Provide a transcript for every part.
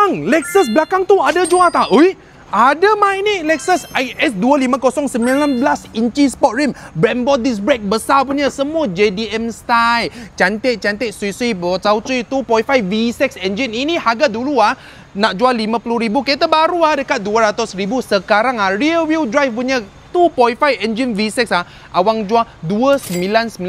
Awang, Lexus belakang tu ada jual tak? Oi, ada mai ni Lexus IS 250 19 inci sport rim, Brembo disc brake besar punya, semua JDM style. Cantik-cantik, sui-sui, bocau-cui 2.5 V6 engine. Ini harga dulu nak jual 50,000, kereta baru dekat 200,000. Sekarang rear wheel drive punya 2.5 engine V6 awang jual 29,999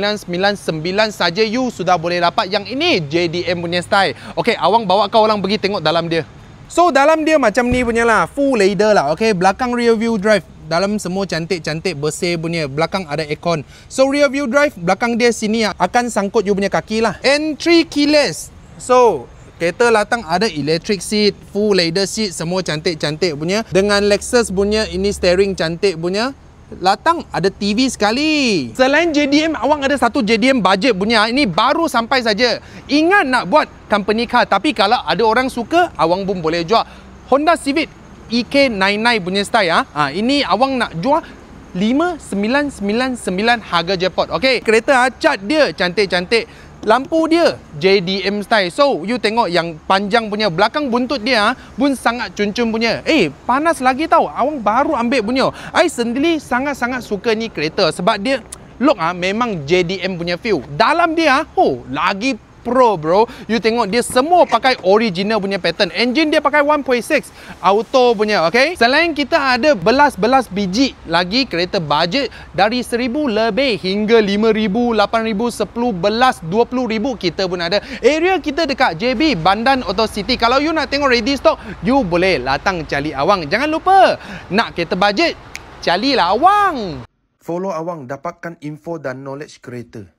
saja, you sudah boleh dapat yang ini JDM punya style. Okey, awang bawa kau orang pergi tengok dalam dia. So dalam dia macam ni punya lah, full leather lah. Okey, belakang rear view drive dalam semua cantik-cantik, bersih punya. Belakang ada aircon. So rear view drive belakang dia sini akan sangkut you punya kaki lah. Entry keyless. So kereta latang ada electric seat, full leather seat, semua cantik-cantik punya. Dengan Lexus punya ini steering cantik punya. Latang ada TV sekali. Selain JDM, awang ada satu JDM budget punya. Ini baru sampai saja. Ingat nak buat company car, tapi kalau ada orang suka, awang pun boleh jual. Honda Civic EK99 punya style. Ini awang nak jual 5,999 harga jackpot. Okey, kereta cat dia cantik-cantik. Lampu dia JDM style. So, you tengok yang panjang punya, belakang buntut dia pun sangat cun-cun punya. Panas lagi tau. Awang baru ambil punya. I sendiri sangat-sangat suka ni kereta sebab dia look memang JDM punya feel. Dalam dia lagi pro bro. You tengok dia semua pakai original punya pattern. Engine dia pakai 1.6 auto punya, okay? Selain kita ada belas-belas biji lagi kereta budget dari 1,000 lebih hingga 5,000, 8,000, 10, belas, 20,000 kita pun ada. Area kita dekat JB, Bandan Auto City. Kalau you nak tengok ready stock, you boleh latang cari awang. Jangan lupa, nak kereta budget, carilah awang. Follow awang, dapatkan info dan knowledge kereta.